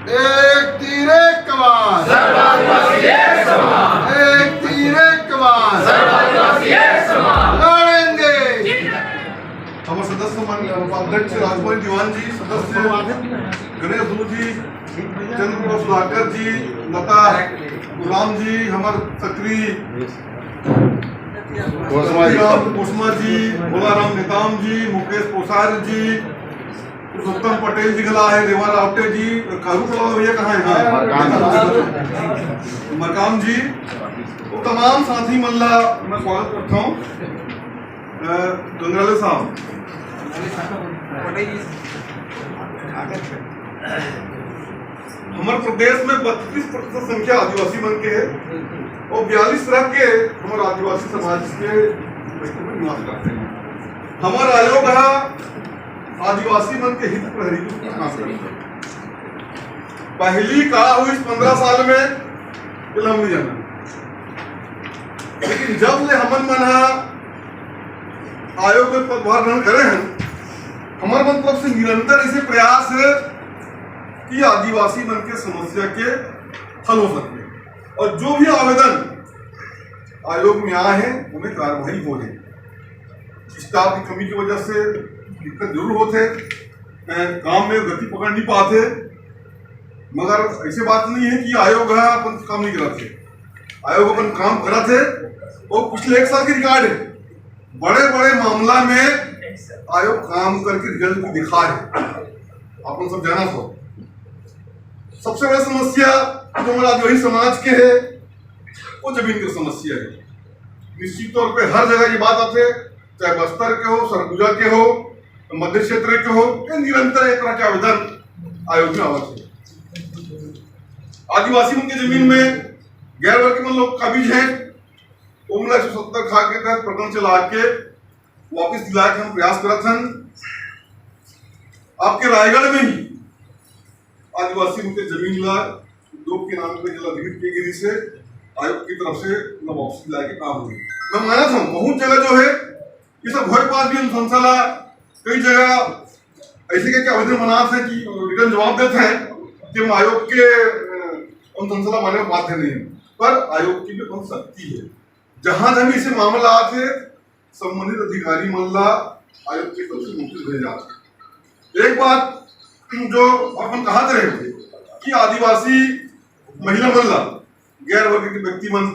एक तीर एक कमान, सर्वादिवासी एक समान, एक तीर एक कमान, सर्वादिवासी एक समान, लड़ेंगे। हमारे सदस्य उपाध्यक्ष राजकुमारी दीवान जी, सदस्य गणेश गुरु जी, चंद्र सुधाकर जी, लता गुलाम जी, हमारे सक्रिय कुसुमा जी, भोलाराम नेताम जी, मुकेश पोसार जी, पुरुषोत्तम पटेल जी गला है, रेवा रावटे जी, कारू कला भैया कहाँ है? मरकाम जी, तो तमाम साथी मल्ला मैं स्वागत करता हूँ। गंगराले साहब, हमारे प्रदेश में 32% संख्या आदिवासी मन के है और 42 तरह के हमारे आदिवासी समाज के निवास करते हैं। हमारा आयोग है आदिवासी मन के हित प्रहरी को काम करता है। पहली का हुई इस 15 साल में हम नहीं जाना, लेकिन जब ले हमन मन आयोग में पदभार ग्रहण करे हैं, हमारे मन तरफ से निरंतर इसे प्रयास है कि आदिवासी मन के समस्या के हल हो सके और जो भी आवेदन आयोग में आए हैं उन्हें कार्रवाई हो जाए। स्टाफ की कमी की वजह से दिक्कत जरूर होते, काम में गति पकड़ नहीं पाते, मगर ऐसी बात नहीं है कि आयोग अपन काम नहीं कराते। आयोग अपन काम कराते और पिछले 1 साल की रिकॉर्ड है, बड़े बड़े मामला में आयोग काम करके रिजल्ट दिखा है। अपन सब जाना हो। सबसे बड़ी समस्या जो हमारे आदिवासी समाज के है वो जमीन की समस्या है। निश्चित तौर पे हर जगह ये बात आते, चाहे बस्तर के हो, सरगुजा के हो, मध्य क्षेत्र के हो, निरंतर एक तरह के आवेदन आयोग में आवश्यक है। आदिवासी मन की जमीन में गैर वर्गीय लोग काबिज हैं, 170 खा के तहत प्रकरण चला के वापिस दिला के हम प्रयास करत हन। आपके रायगढ़ में ही आदिवासी उनके जमीन ला उद्योग के नाम पे जिला अधिकृत की गई से आयोग की तरफ से वापस दिलाए के काम हुई। मैं माना था बहुत जगह जो है ये सब घर पास भी अनुशंसा ला कई जगह ऐसे के आवेदन बना थे कि रिटर्न जवाब देते हैं कि हम आयोग के अनुशंसा माने में बाध्य नहीं है, पर आयोग की भी बहुत शक्ति है। जहां जहां इसे मामला आते संबंधित अधिकारी मल्ला आयोग की तरफ से नोटिस भेजा। एक बात जो अपन कहते रहे थे कि आदिवासी महिला मल्ला गैर वर्ग के व्यक्ति मन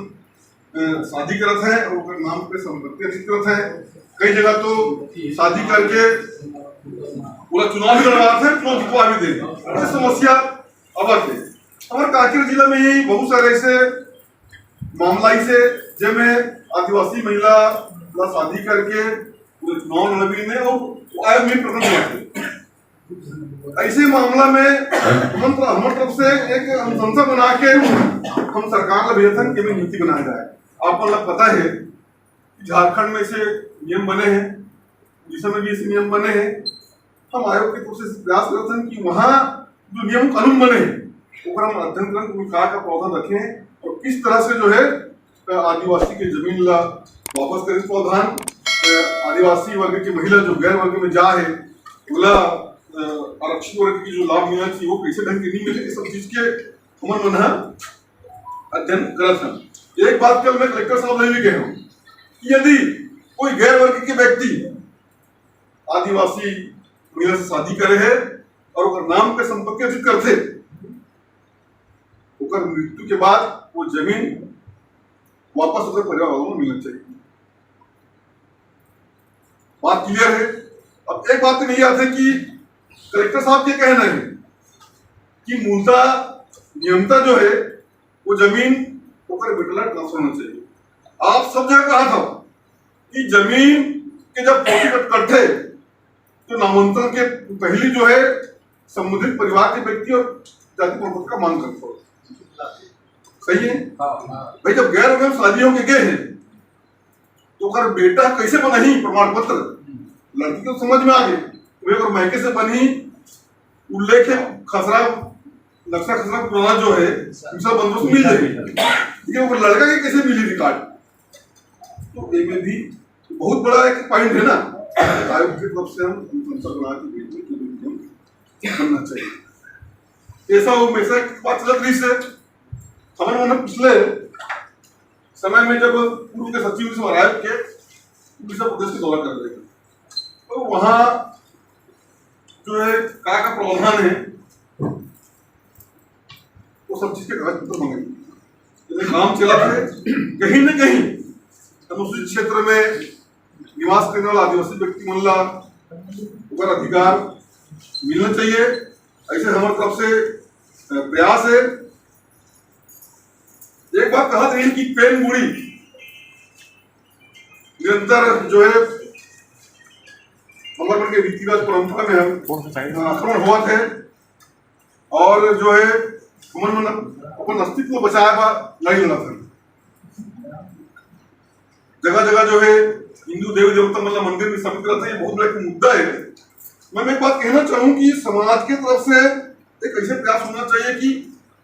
शादी करत है और नाम पे संपत्ति अर्जित करत है। कई जगह तो शादी करके पूरा चुनाव भी लड़वाते हैं, चुनाव जितवा भी दे। समस्या अब है हमारे कांकेर जिला में ही बहुत सारे ऐसे मामला से जिसमें आदिवासी महिला शादी करके पूरे चुनाव लड़ी में और आयोग में प्रकरण ऐसे मामला में हमारे तरफ से एक अनुशंसा बना के हम सरकार को भेजे थे कि नीति बनाया जाए। आपको लोग पता है कि झारखंड में ऐसे नियम बने हैं, उड़ीसा में भी ऐसे नियम बने हैं। हम आयोग की तरफ से प्रयास करते हैं कि वहाँ जो नियम कानून बने हैं वो हम अध्ययन करें, विकास का पौधा रखें और किस तरह से जो है आदिवासी की जमीन ला वापस करें। प्रावधान आदिवासी वर्ग की महिला जो गैर वर्ग में जा है बोला आरक्षित वर्ग की जो लाभ मिलना चाहिए वो कैसे ढंग के नहीं मिले, इस सब चीज के हमन मन अध्ययन करत हैं। एक बात कल मैं कलेक्टर साहब ने भी कहा कि यदि कोई गैर वर्ग के व्यक्ति आदिवासी महिला से शादी करे है और नाम पे संपत्ति अर्जित करते, मृत्यु के बाद वो जमीन वापस उसे परिवार वालों को मिलना चाहिए। बात क्लियर है। अब एक बात नहीं आती कि कलेक्टर साहब ये कहना है कि मूलतः नियमता जो है वो जमीन होकर बेटला ट्रांसफर होना चाहिए। आप सब जगह कहा था कि जमीन के जब फोटो करते तो नामांतरण के पहली जो है संबंधित परिवार के व्यक्ति और जाति प्रमाण पत्र का मांग करते हो। सही है भाई, जब गैर वर्ग शादी होके गए हैं तो अगर बेटा कैसे बना ही प्रमाण पत्र, लड़की को समझ में आ गई और महके से बनी उल्लेख खसरा नक्शा खसरा पुराना जो है दूसरा बंदोबस्त मिल जाएगी, लेकिन वो लड़का के कैसे मिली रिकॉर्ड, तो ये में भी बहुत बड़ा एक पॉइंट है ना। आयोग की तरफ से हम बनना चाहिए। ऐसा वो में से बात चलत रही से हमारे पिछले समय में जब पूर्व के सचिव से आयोग के उड़ीसा प्रदेश का दौरा कर रहे थे, तो वहां जो है का प्रावधान है वो सब चीज के कागज पत्र मंगे काम चला थे। कहीं न कहीं अनुसूचित क्षेत्र में निवास करने वाला आदिवासी व्यक्ति मन ला ओकर अधिकार मिलना चाहिए, ऐसे हमारे तरफ से प्रयास है। एक बात कहा रही कि पेन बुड़ी निरंतर जो है हमारे मन के रीति रिवाज परंपरा में हम आक्रमण हुआ थे और जो है मन अपन अस्तित्व बचाया हुआ लड़ी लड़ा था। जगह जगह जो है हिंदू देवी देवता मतलब मंदिर में स्थापित रहते हैं, बहुत बड़ा मुद्दा है। मैं एक बात कहना चाहूँ कि समाज के तरफ से एक ऐसे प्रयास होना चाहिए कि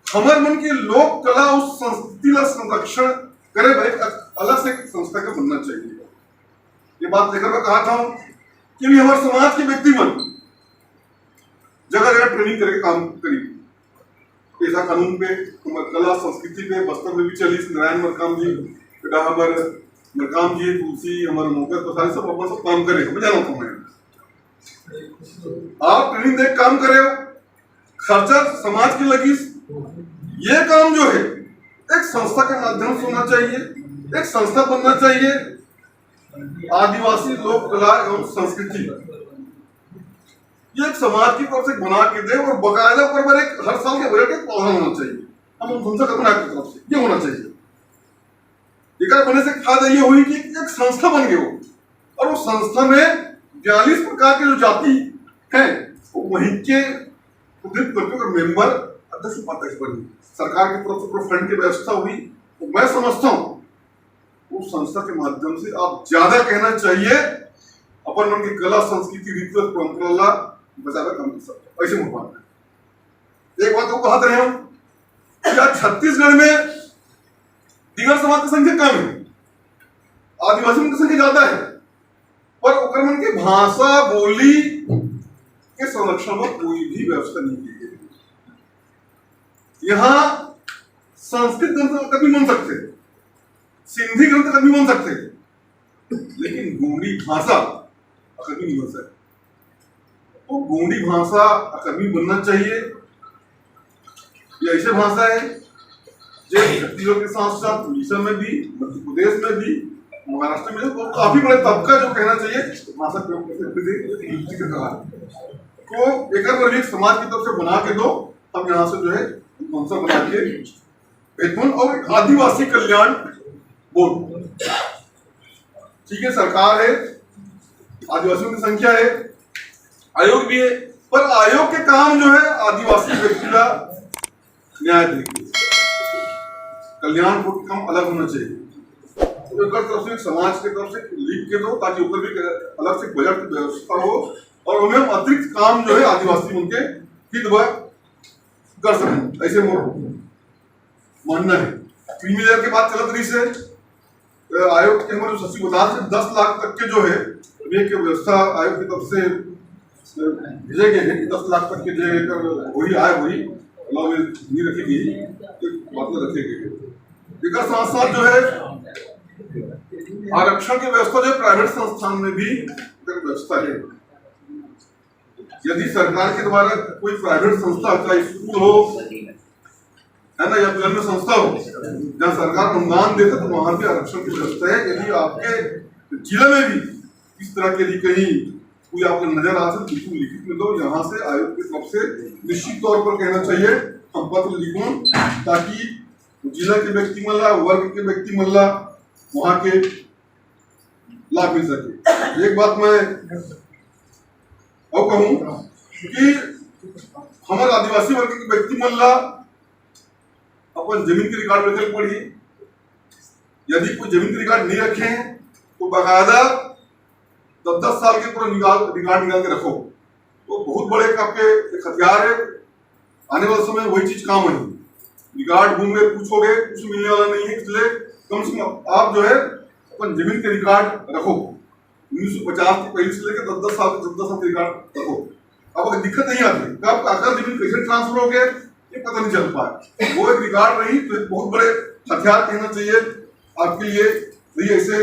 हमारे मन के लोक कला उस संस्कृति का संरक्षण करे भाई, अलग से संस्था का बनना चाहिए। ये बात लेकर मैं कहा था कि भी हमारे समाज के व्यक्ति मन जगह जगह ट्रेनिंग करके काम करी, ऐसा कानून पे कला संस्कृति पे बस्तर में भी चली, नारायण मरकाम जी डाहबर मरकाम जी तुलसी हमारे मौके तो सारे सब अपन सब काम करे, मैं जाना था। मैं आप ट्रेनिंग देख काम करे, खर्चा समाज की लगी, ये काम जो है एक संस्था के माध्यम से होना चाहिए, एक संस्था बनना चाहिए आदिवासी लोक कला एवं संस्कृति, ये एक समाज की तरफ से बना के दे और बकायदा पर एक हर साल के बजट एक प्रावधान होना चाहिए। हम संस्था करना की तरफ से ये होना चाहिए। बनने से फायदा ये हुई कि एक संस्था बन गई हो और वो संस्था में 42 प्रकार के जो जाति हैं वो वहीं के मेंबर अध्यक्ष उपाध्यक्ष बनी, सरकार की तरफ से फंड की व्यवस्था हुई। तो मैं समझता हूँ उस संस्था के माध्यम से आप ज्यादा कहना चाहिए अपन मन की कला संस्कृति रीति परंपरा बचाकर काम कर सकते, ऐसे मुझे एक बात को कहते रहे क्या छत्तीसगढ़ में दिगर समाज की संख्या कम है, आदिवासी की संख्या ज्यादा है, पर मन के भाषा बोली के संरक्षण में कोई भी व्यवस्था नहीं की गई। यहाँ संस्कृत ग्रंथ कभी बन सकते, सिंधी ग्रंथ कभी बन सकते, लेकिन गोंडी भाषा कभी नहीं बन सकती। तो गोंडी भाषा कभी बनना चाहिए। ये ऐसे भाषा है जो छत्तीसगढ़ के साथ साथ उड़ीसा में भी, मध्य प्रदेश में भी, महाराष्ट्र में तो काफी बड़े तबका जो कहना चाहिए भाषा प्रयोग को एक बार समाज की तरफ से बना के दो, हम यहाँ से जो है भाषा बना के और आदिवासी कल्याण बोर्ड, ठीक है, सरकार है, आदिवासियों की संख्या है, आयोग भी है, पर आयोग के काम जो है आदिवासी व्यक्ति का न्याय देगी, कल्याण को काम अलग होना चाहिए। तो तरफ से समाज के तरफ से लिख के दो ताकि ऊपर भी अलग से बजट की व्यवस्था हो और उन्हें अतिरिक्त काम जो है आदिवासी उनके हित कर सकें, ऐसे मानना है। क्रीमी लेयर के बाद चलत रही से आयोग के हमारे सचिव बता 10 लाख तक के जो है की व्यवस्था आयोग की तरफ से भेजे गए हैं कि 10 लाख तक के जो वही आय वही लॉ में नहीं रखी गई, मतलब रखे गए। साथ साथ जो है आरक्षण की व्यवस्था जो प्राइवेट संस्थान में भी व्यवस्था है। यदि सरकार के द्वारा कोई प्राइवेट संस्था चाहे स्कूल हो है ना या कोई अन्य संस्था हो जहाँ सरकार अनुदान देते तो वहां भी आरक्षण की व्यवस्था है। यदि आपके जिले में भी इस तरह के यदि कहीं कोई आपको नजर आ सकती तो लिखित में दो, यहाँ से आयोग की तरफ से निश्चित तौर पर कहना चाहिए हम पत्र लिखो ताकि जिला के व्यक्ति मल्ला वर्ग के व्यक्ति मल्ला वहां के लाभ मिल सके। एक बात मैं और कहूं कि हमारे आदिवासी वर्ग के व्यक्ति मल्ला अपन जमीन की रिकॉर्ड रखे पड़ी, यदि कोई जमीन की रिकॉर्ड नहीं रखे तो बाकायदा 10 साल के पूरा रिकॉर्ड निकाल के रखो, तो बहुत बड़े आपके एक हथियार है। आने वाले समय वही चीज काम है, रिकॉर्ड घूमोगे पूछोगे कुछ मिलने वाला नहीं है, इसलिए कम से कम आप जो है अपन जमीन के रिकॉर्ड रखो। 1950 के पहले से लेकर 10 साल के रिकॉर्ड रखो। अब अगर दिक्कत नहीं आती तो आप अगर जमीन कैसे ट्रांसफर हो गए ये पता नहीं चल पाया। वो एक रिकॉर्ड रही तो एक बहुत बड़े हथियार कहना चाहिए आपके लिए। तो ऐसे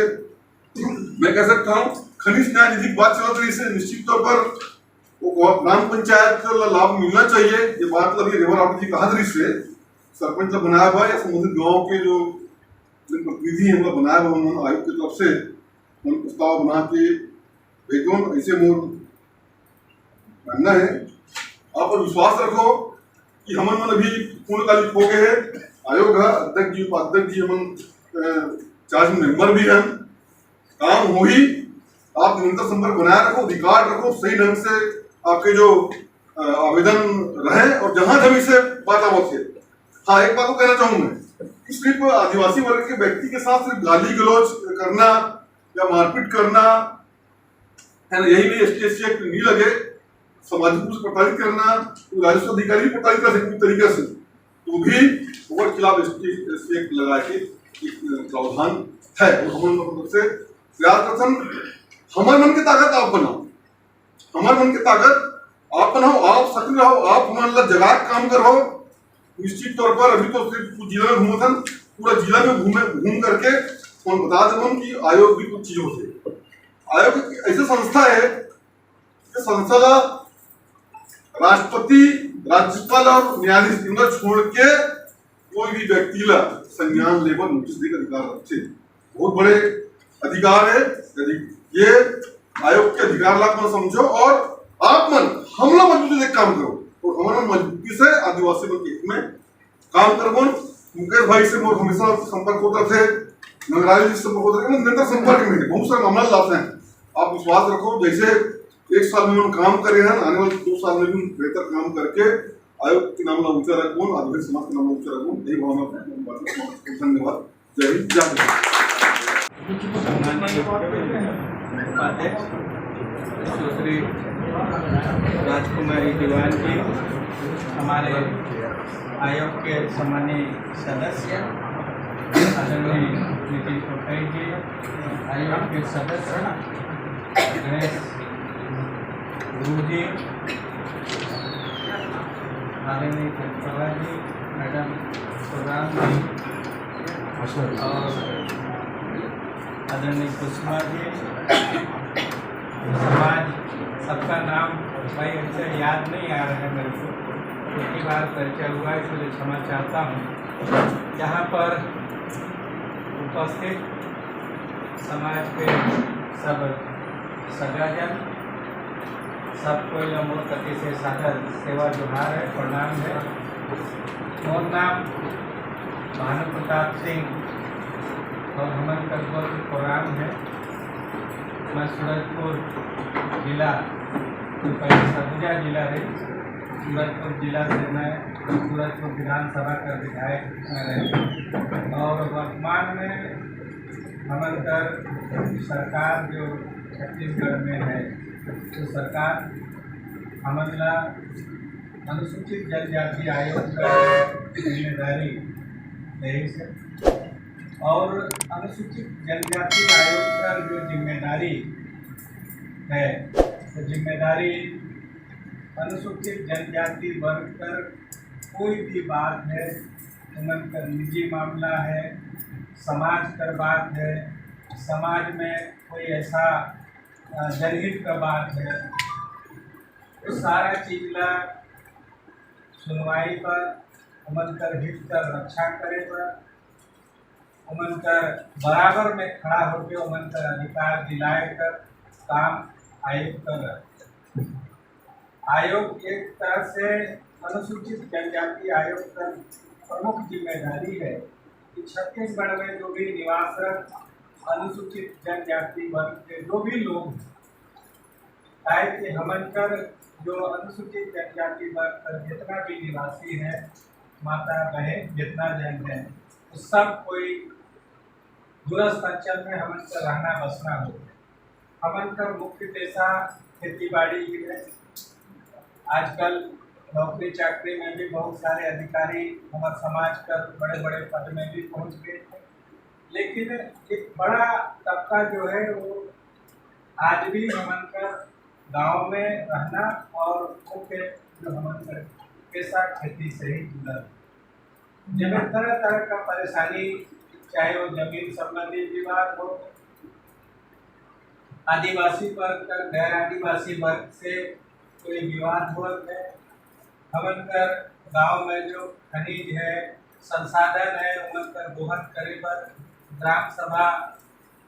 मैं कह सकता हूँ खनिज न्याय निधि की बात चल रही है, निश्चित तौर पर वो ग्राम पंचायत का लाभ मिलना चाहिए। ये बात लगी रेवर आउट की बहादुरी से सरपंच का बनाया हुआ या संबंधित गाँव के जो प्रतिनिधि है उनका बनाया हुआ उन्होंने आयोग की तरफ से उन प्रस्ताव बना के भेजो। ऐसे मोर मानना है आप पर विश्वास रखो कि हमन मन अभी पूर्णकालिक हो गए हैं। आयोग है अध्यक्ष जी उपाध्यक्ष जी हमन चार्ज मेंबर भी हैं, काम हो ही आप निरंतर संपर्क बनाए रखो, रिकॉर्ड रखो, सही ढंग से आपके जो आवेदन रहे और जहां जमी से बात आवत है। हाँ एक बात को कहना चाहूंगा कि सिर्फ आदिवासी वर्ग के व्यक्ति के साथ सिर्फ गाली गलौज करना या मारपीट करना है ना, यही नहीं एसटी एक्ट नहीं लगे, सामाजिक रूप से प्रताड़ित करना, राजस्व अधिकारी भी प्रताड़ित कर सकते तरीके से, तो भी ओवर खिलाफ एसटी एक्ट लगा के एक प्रावधान है। और हम से प्रयास करथन हमारे मन की ताकत आप बनाओ, हमारे मन की ताकत आप बनाओ, आप सक्रिय रहो, आप हमारे जगह काम करो। निश्चित तौर पर अभी तो सिर्फ जिला में घूमो थन, पूरा जिला में घूम करके हम बता दें कि आयोग भी कुछ चीजों से आयोग ऐसी संस्था है कि संस्था का राष्ट्रपति राज्यपाल और न्यायाधीश इनका छोड़ के कोई भी व्यक्ति ला संज्ञान लेकर नोटिस देकर अधिकार रखते बहुत बड़े अधिकार है। यदि ये आयोग के अधिकार लाभ मन समझो और आप मन हमला मजबूती से काम करो और हमारा मजबूती से आदिवासी मन के हित में काम करो। मुकेश भाई से मोर हमेशा संपर्क होता थे, नगराज जी से संपर्क होता था, निरंतर संपर्क में बहुत सारे मामला लाते हैं। आप विश्वास रखो जैसे एक साल में हम काम करे हैं, आने वाले 2 साल में भी बेहतर काम करके आयोग के नाम ऊंचा रखूँ, आदिवासी समाज के नाम ऊंचा रखूँ, यही भावना है। धन्यवाद, जय हिंद, जय उपाध्यक्ष सुश्री राजकुमारी दीवान जी, हमारे आयोग के सम्मानीय सदस्य आदरणीय नितिन पटेल जी, आयोग के सदस्य गणेश गुरु जी, आदरणीय चंद्रप्रभा जी, मैडम सुराम जी और आदरणीय कुसुमा जी, समाज सबका नाम भाई अच्छा याद नहीं आ रहा है मेरे को, एक ही बार परिचय हुआ है इसलिए क्षमा चाहता हूँ। यहाँ पर उपस्थित समाज के सब सगाजन सबको मोर कति से सादर सेवा जोहार है, प्रणाम है। मोर नाम भानु प्रताप सिंह और हमन कस्बा कोराम है। मैं सूरजपुर जिला जो पहले सरगुजा जिला है, सूरजपुर जिला से मैं सूरजपुर विधानसभा का विधायक रहे और वर्तमान में हमन सरकार जो छत्तीसगढ़ में है तो सरकार हमन ला अनुसूचित जनजाति आयोग का जिम्मेदारी रही से और अनुसूचित जनजाति आयोग का जो जिम्मेदारी है तो जिम्मेदारी अनुसूचित जनजाति वर्ग पर कोई भी बात है, उनका निजी मामला है, समाज का बात है, समाज में कोई ऐसा जनहित का बात है तो सारा चीज ला सुनवाई पर उमन कर हित कर रक्षा करे पर उमन कर बराबर में खड़ा होकर उमन कर अधिकार दिलाए कर काम आयोग कर। आयोग एक तरह से अनुसूचित जनजाति आयोग का प्रमुख जिम्मेदारी है कि छत्तीसगढ़ में जो भी निवासरत अनुसूचित जनजाति वर्ग के जो भी लोग है कि हमन कर जो अनुसूचित जनजाति वर्ग पर जितना भी निवासी है, माता बहन जितना जन है, तो सब कोई दूरस्थ अंचल में हमन का रहना बसना हो। हमन का मुख्य पेशा खेती बाड़ी ही है। आजकल नौकरी चाकरी में भी बहुत सारे अधिकारी हमारे समाज का बड़े बड़े पद में भी पहुंच गए थे, लेकिन एक बड़ा तबका जो है वो आज भी हमन का गांव में रहना और मुख्य जो हमन का पेशा खेती से ही जुड़ा, जिनमें तरह तरह का परेशानी, चाहे वो जमीन संबंधी विवाद हो, आदिवासी वर्ग का गैर आदिवासी वर्ग से कोई विवाद हो है, हमनकर गांव में जो खनिज है, संसाधन है, उनका दोहन करे पर ग्राम सभा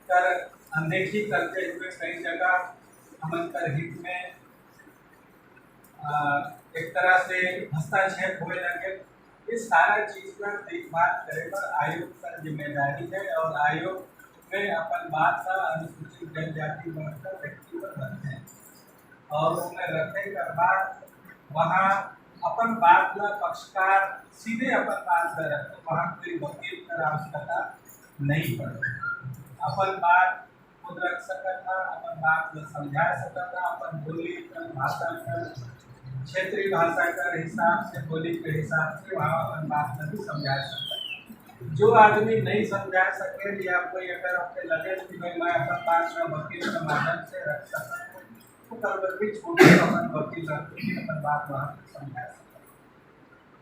कर अनदेखी करते हुए कई जगह हमनकर हित में एक तरह से हस्तक्षेप होने लगे। इस सारा चीज पर देखभाल करे पर आयोग का जिम्मेदारी है और आयोग में अपन बात का अनुसूचित जनजाति वर्ग का व्यक्तित्व रखते हैं और उन्हें रखने के बाद वहाँ अपन बात का पक्षकार सीधे अपन बात कर रखते, वहाँ कोई वकील की आवश्यकता नहीं पड़ती। अपन बात खुद रख सकता, अपन बात को समझा सकता, अपन बोली कर भाषा कर क्षेत्रीय भाषा का हिसाब से, बोली के हिसाब से वहाँ अपन बात को भी समझा सकता। जो आदमी नहीं समझा सके या कोई अगर अपने लगे कि भाई मैं अपन बात का वकील के माध्यम से रख सकता हूँ, तो कल भी छोटे अपन वकील रखते हैं, अपन बात वहाँ समझा सकते।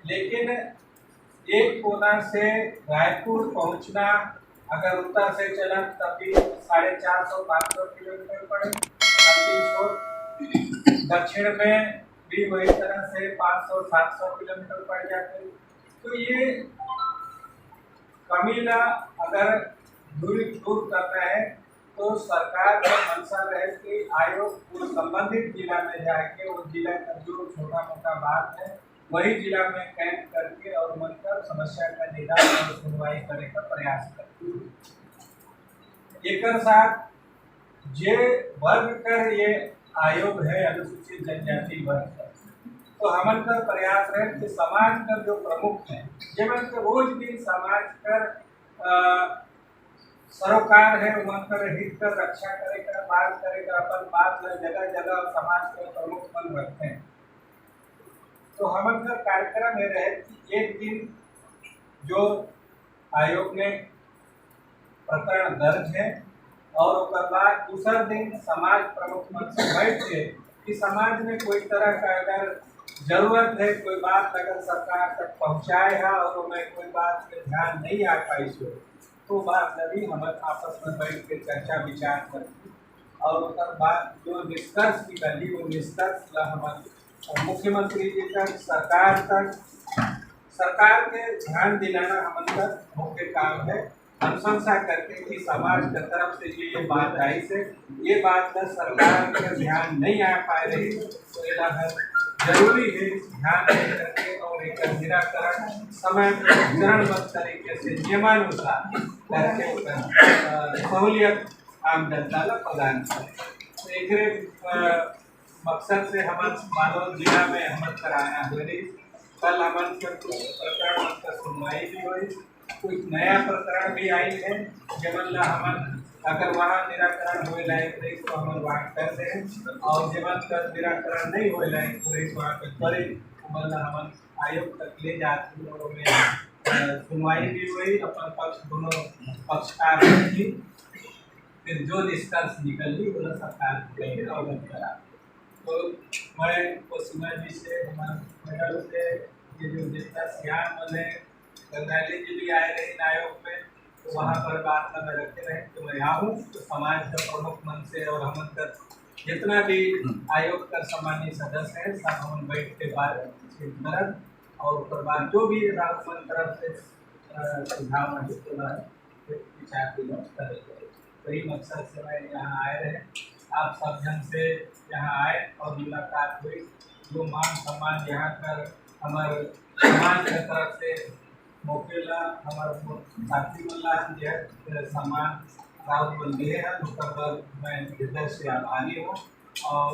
लेकिन एक कोना से रायपुर पहुँचना अगर उत्तर से चला तब भी 450-500 किलोमीटर पड़े, दक्षिण में भी वही तरह से 500-700 किलोमीटर पड़ जाते। तो ये कमीला अगर दूरी दूर करना है तो सरकार का मंशा रहे कि आयोग उस संबंधित जिला में जाके उस जिला का जो छोटा मोटा बात है वही जिला में कैंप करके और उनका समस्या का निदान और सुनवाई करने का प्रयास करते। एक साथ जे वर्ग कर ये आयोग है अनुसूचित जनजाति वर्ग का, तो हमन का प्रयास है कि समाज का जो प्रमुख है, जब रोज भी समाज कर सरोकार है, उनकर हित कर रक्षा करेगा, बात करेगा, अपन बात जगह जगह समाज के प्रमुख बन रखते हैं। तो हमन का कार्यक्रम ये रहे कि एक दिन जो आयोग में प्रकरण दर्ज है और उसके बाद दूसरा दिन समाज प्रमुख मन से बैठ के कि समाज में कोई तरह का अगर जरूरत है, कोई बात अगर सरकार तक पहुँचाए है और उन्हें कोई बात पे ध्यान नहीं आ पाई तो बात नदी हम आपस में बैठ के चर्चा विचार करती और उसके बाद जो निष्कर्ष निकली वो निष्कर्ष हमारे मुख्यमंत्री जी तक, सरकार के ध्यान दिलाना हमारा मुख्य काम है। अनुशंसा करके कि समाज की तरफ से ये बात आई से ये बात का सरकार का ध्यान नहीं आ पा रही, तो ये जरूरी है ध्यान करके और एक निराकरण समय चरणबद्ध तरीके से नियमानुसार करके सहूलियत आम जनता को प्रदान करें। तो एक मकसद से हम बालोद जिला में हम कराया हुई, कल हमन के कुछ प्रकरण का सुनवाई भी हुई, कुछ नया प्रकरण भी आई है जमन हमन अगर वहाँ निराकरण हो लायक रही तो हम वहाँ कर दें और जमन का निराकरण नहीं हो लायक रही तो वहाँ पर करें, मतलब हम आयोग तक ले जाते और में सुनवाई भी हुई, अपन पक्ष दोनों पक्षकार थी, फिर जो निष्कर्ष निकली वो सरकार को अवगत करा। तो मैं कुसुमा जी से मैडम से जो जितना सियान बने गंगाली जी भी आए रहे आयोग में, तो वहाँ पर बात में रखे रहे तो मैं आऊँ तो समाज का प्रमुख मन से और हम तक जितना भी आयोग का सम्मानीय सदस्य है सब हम बैठ के बाद मदद और उसके बाद जो भी राजभवन तरफ से सुझाव है उसके बाद विचार विमर्श करेंगे। वही मकसद से मैं यहाँ आए रहे, आप सब जन से यहाँ आए और मुलाकात हुई, जो मान सम्मान यहाँ कर हमारे समाज की तरफ से मौकेला हमारे साथी मल्ला जी है सम्मान राउत बन गए हैं, उसका पर मैं हृदय से आभारी हूँ और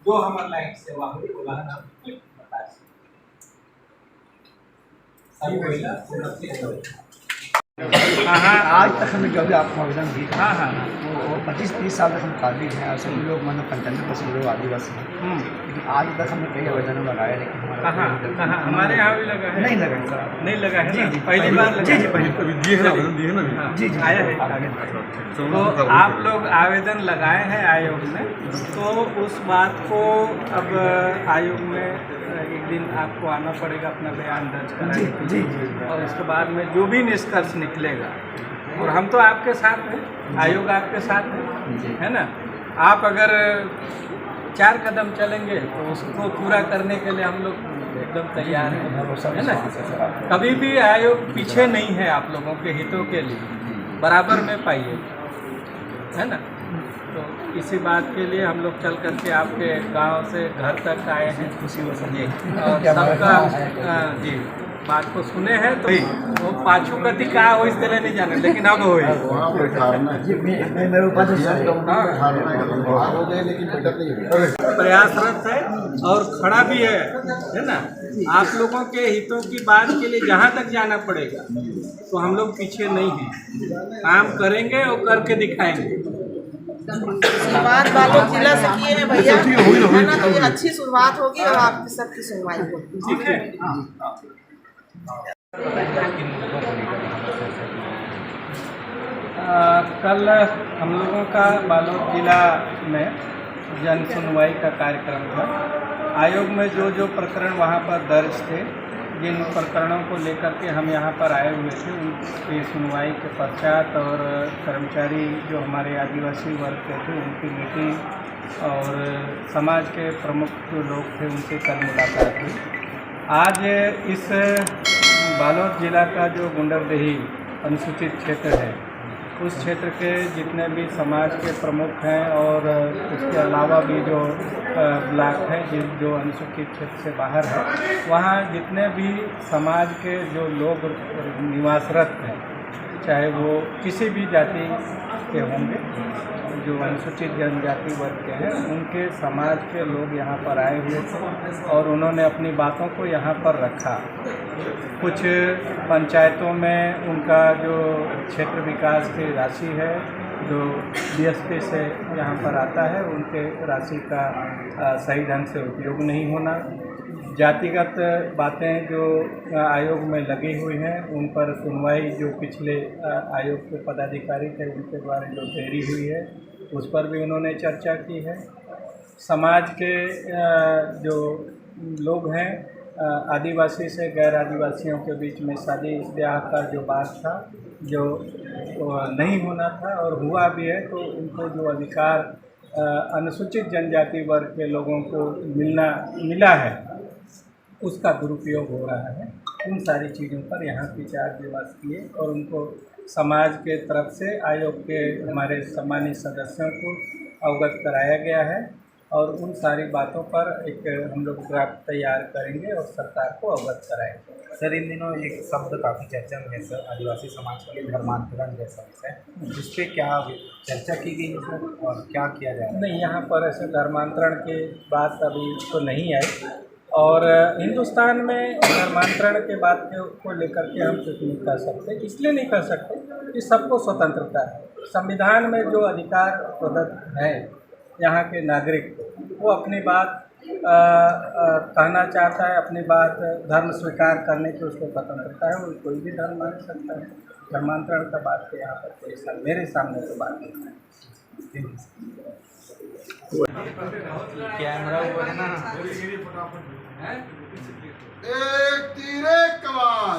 जो हमारे लाइक सेवा हुई वो बता आज तक हमें जो भी आपको आवेदन दी वो 25-30 साल तक हम काबिल हैं और सभी लोग मतलब 95% लोग आदिवासी हैं, लेकिन आज तक हमने कई आवेदन लगाया लेकिन हमारे यहाँ भी लगा है, नहीं लगा सर, नहीं लगा है जी जी पहली बार जी जी पहले कभी दिए हैं आवेदन दिए ना जी जी आया है। तो आप लोग आवेदन लगाए हैं आयोग में, तो उस बात को अब आयोग में एक दिन आपको आना पड़ेगा अपना बयान दर्ज कराने के लिए, और उसके बाद में जो भी निष्कर्ष निकलेगा, और हम तो आपके साथ हैं, आयोग आपके साथ है ना। आप अगर 4 कदम चलेंगे तो उसको पूरा करने के लिए हम लोग एकदम तैयार हैं, है ना। कभी भी आयोग पीछे नहीं है, आप लोगों के हितों के लिए बराबर में पाइए, है ना। तो इसी बात के लिए हम लोग चल करके आपके गांव से घर तक आए हैं, खुशी जी, और सबका जी बात को सुने हैं। तो वो पाछू कति का हो इस तरह नहीं जाने, लेकिन अब हो प्रयासरत है और खड़ा भी है ना। आप लोगों के हितों की बात के लिए जहाँ तक जाना पड़ेगा तो हम लोग पीछे नहीं हैं, काम करेंगे और करके दिखाएंगे। शुरुआत बालोद जिला से किए हैं भैया, है ना, तो ये अच्छी शुरुआत होगी और आपकी सबकी सुनवाई होगी। ठीक है। कल हम लोगों का बालोद जिला में जन सुनवाई का कार्यक्रम था। आयोग में जो प्रकरण वहाँ पर दर्ज थे, जिन प्रकरणों को लेकर के हम यहाँ पर आए हुए थे, उनकी सुनवाई के पश्चात और कर्मचारी जो हमारे आदिवासी वर्ग के थे उनकी मीटिंग और समाज के प्रमुख जो लोग थे उनसे कल मुलाकात हुई। आज इस बालोद जिला का जो गुंडरदेही अनुसूचित क्षेत्र है, उस क्षेत्र के जितने भी समाज के प्रमुख हैं और उसके अलावा भी जो ब्लॉक हैं जो अनुसूचित क्षेत्र से बाहर है, वहाँ जितने भी समाज के जो लोग निवासरत हैं, चाहे वो किसी भी जाति के होंगे, जो अनुसूचित जनजाति वर्ग के हैं, उनके समाज के लोग यहाँ पर आए हुए थे और उन्होंने अपनी बातों को यहाँ पर रखा। कुछ पंचायतों में उनका जो क्षेत्र विकास की राशि है जो बीएसपी से यहाँ पर आता है, उनके राशि का सही ढंग से उपयोग नहीं होना, जातिगत बातें जो आयोग में लगी हुई हैं उन पर सुनवाई जो पिछले आयोग के पदाधिकारी थे उनके द्वारा जो देरी हुई है उस पर भी उन्होंने चर्चा की है। समाज के जो लोग हैं, आदिवासी से गैर आदिवासियों के बीच में शादी ब्याह का जो बात था जो नहीं होना था और हुआ भी है, तो उनको जो अधिकार अनुसूचित जनजाति वर्ग के लोगों को मिला है उसका दुरुपयोग हो रहा है। उन सारी चीज़ों पर यहाँ विचार विमर्श किए और उनको समाज के तरफ से आयोग के हमारे सम्मानित सदस्यों को अवगत कराया गया है और उन सारी बातों पर एक हम लोग ड्राफ्ट तैयार करेंगे और सरकार को अवगत कराएंगे। सर, इन दिनों एक शब्द काफ़ी चर्चा में है सर, आदिवासी समाज के लिए धर्मांतरण जैसा विषय, इस पर क्या चर्चा की गई है सर और क्या किया जाए? नहीं, यहाँ पर ऐसे धर्मांतरण की बात अभी तो नहीं आई और हिंदुस्तान में धर्मांतरण के बात को लेकर के हम कुछ नहीं कर सकते। इसलिए नहीं कर सकते कि सबको स्वतंत्रता है। संविधान में जो अधिकार प्रदत्त है यहाँ के नागरिक को, वो अपनी बात कहना चाहता है, अपनी बात धर्म स्वीकार करने की उसको स्वतंत्रता है, वो कोई भी धर्म मान सकता है। धर्मांतरण का बात तो यहाँ पर कोई मेरे सामने तो बात नहीं है। कैमरा ऊपर है ना। एक तीर एक कमान।